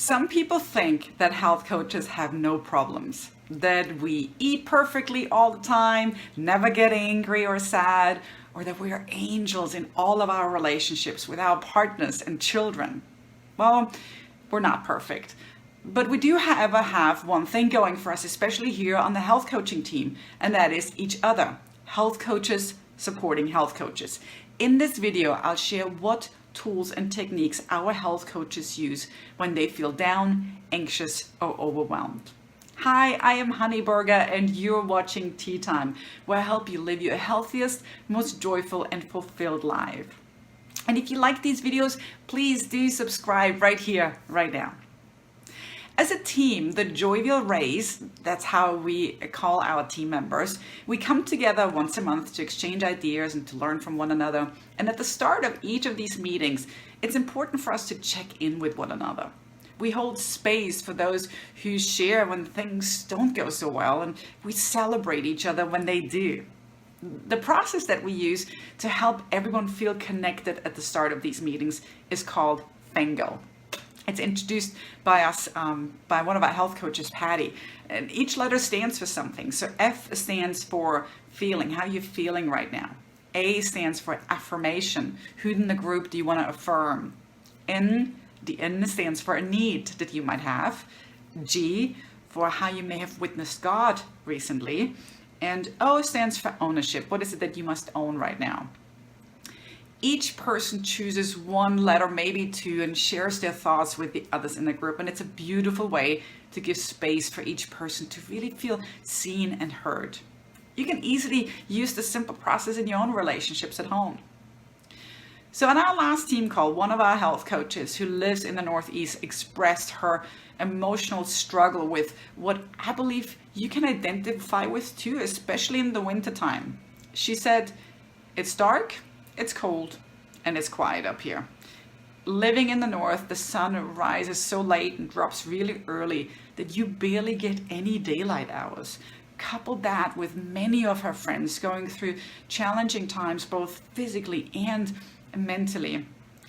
Some people think that health coaches have no problems, that we eat perfectly all the time, never get angry or sad, or that we are angels in all of our relationships with our partners and children. Well, we're not perfect, but we do have one thing going for us, especially here on the health coaching team, and that is each other. Health coaches supporting health coaches. In this video, I'll share what tools and techniques our health coaches use when they feel down, anxious, or overwhelmed. Hi, I am Hanni Berger and you're watching Tea Time, where I help you live your healthiest, most joyful and fulfilled life. And if you like these videos, please do subscribe right here, right now. As a team, the Joyville Race, that's how we call our team members, we come together once a month to exchange ideas and to learn from one another. And at the start of each of these meetings, it's important for us to check in with one another. We hold space for those who share when things don't go so well, and we celebrate each other when they do. The process that we use to help everyone feel connected at the start of these meetings is called Fengo. It's introduced by us, by one of our health coaches, Patty. And each letter stands for something. So F stands for feeling, how you're feeling right now. A stands for affirmation. Who in the group do you want to affirm? N, the N stands for a need that you might have. G for how you may have witnessed God recently. And O stands for ownership. What is it that you must own right now? Each person chooses one letter, maybe two, and shares their thoughts with the others in the group. And it's a beautiful way to give space for each person to really feel seen and heard. You can easily use this simple process in your own relationships at home. So on our last team call, one of our health coaches who lives in the Northeast expressed her emotional struggle with what I believe you can identify with too, especially in the wintertime. She said, "It's dark, it's cold, and it's quiet up here. Living in the north, the sun rises so late and drops really early that you barely get any daylight hours." Couple that with many of her friends going through challenging times, both physically and mentally.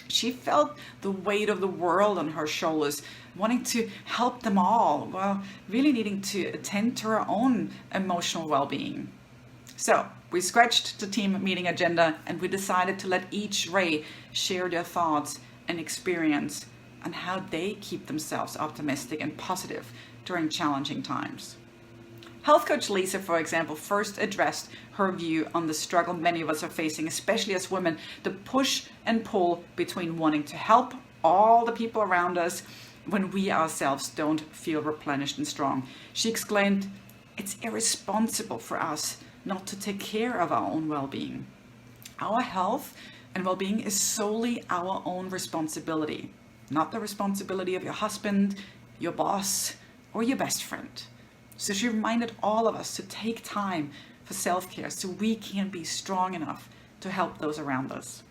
She felt the weight of the world on her shoulders, wanting to help them all, while really needing to attend to her own emotional well-being. So we scratched the team meeting agenda and we decided to let each Ray share their thoughts and experience on how they keep themselves optimistic and positive during challenging times. Health coach Lisa, for example, first addressed her view on the struggle many of us are facing, especially as women, the push and pull between wanting to help all the people around us when we ourselves don't feel replenished and strong. She exclaimed, "It's irresponsible for us not to take care of our own well-being. Our health and well-being is solely our own responsibility, not the responsibility of your husband, your boss, or your best friend." So she reminded all of us to take time for self-care so we can be strong enough to help those around us.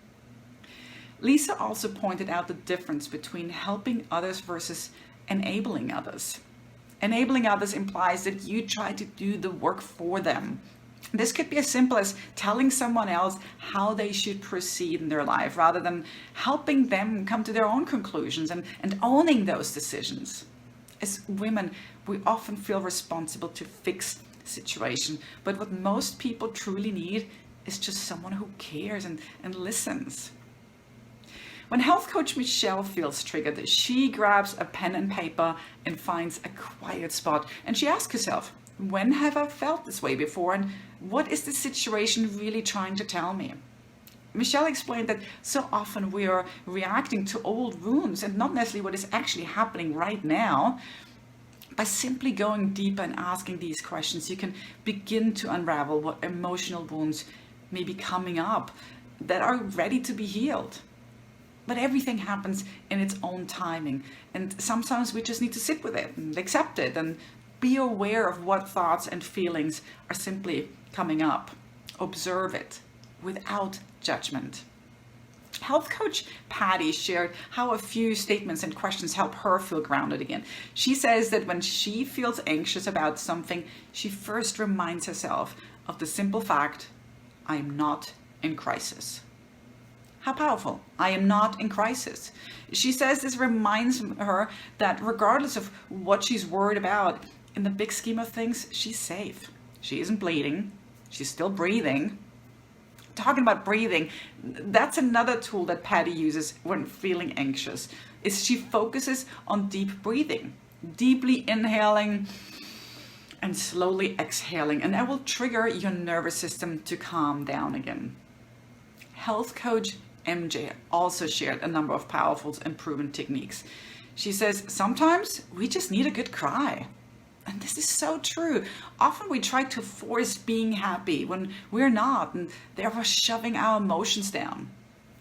Lisa also pointed out the difference between helping others versus enabling others. Enabling others implies that you try to do the work for them. This could be as simple as telling someone else how they should proceed in their life rather than helping them come to their own conclusions and owning those decisions. As women, we often feel responsible to fix the situation, but what most people truly need is just someone who cares and listens. When health coach Michelle feels triggered, she grabs a pen and paper and finds a quiet spot, and she asks herself, when have I felt this way before, and what is the situation really trying to tell me? Michelle explained that so often we are reacting to old wounds and not necessarily what is actually happening right now. By simply going deeper and asking these questions, you can begin to unravel what emotional wounds may be coming up that are ready to be healed. But everything happens in its own timing, and sometimes we just need to sit with it and accept it and be aware of what thoughts and feelings are simply coming up. Observe it without judgment. Health coach Patty shared how a few statements and questions help her feel grounded again. She says that when she feels anxious about something, she first reminds herself of the simple fact, I'm not in crisis. How powerful. I am not in crisis. She says this reminds her that regardless of what she's worried about, in the big scheme of things, she's safe. She isn't bleeding. She's still breathing. Talking about breathing, that's another tool that Patty uses when feeling anxious, is she focuses on deep breathing, deeply inhaling and slowly exhaling, and that will trigger your nervous system to calm down again. Health coach MJ also shared a number of powerful and proven techniques. She says, sometimes we just need a good cry. And this is so true. Often we try to force being happy when we're not, and therefore shoving our emotions down.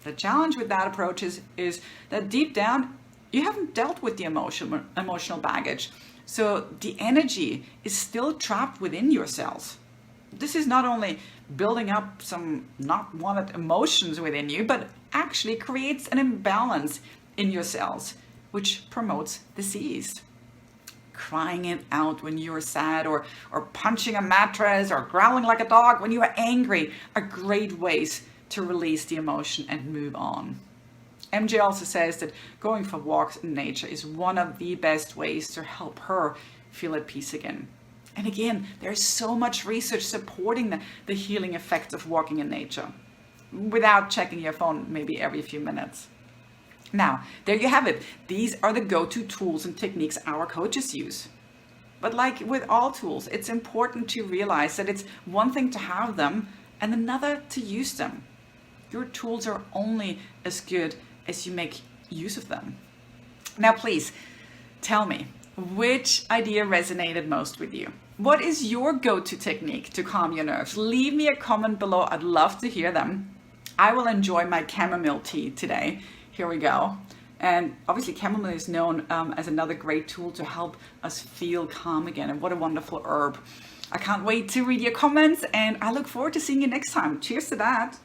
The challenge with that approach is that deep down, you haven't dealt with the emotional baggage. So the energy is still trapped within your cells. This is not only building up some not wanted emotions within you, but actually creates an imbalance in your cells, which promotes disease. Crying it out when you're sad, or punching a mattress, or growling like a dog when you are angry are great ways to release the emotion and move on. MJ also says that going for walks in nature is one of the best ways to help her feel at peace again. And again, there's so much research supporting the healing effects of walking in nature without checking your phone maybe every few minutes. Now, there you have it. These are the go-to tools and techniques our coaches use. But like with all tools, it's important to realize that it's one thing to have them and another to use them. Your tools are only as good as you make use of them. Now, please tell me, which idea resonated most with you? What is your go-to technique to calm your nerves? Leave me a comment below. I'd love to hear them. I will enjoy my chamomile tea today. Here we go. And obviously chamomile is known as another great tool to help us feel calm again. And what a wonderful herb. I can't wait to read your comments, and I look forward to seeing you next time. Cheers to that.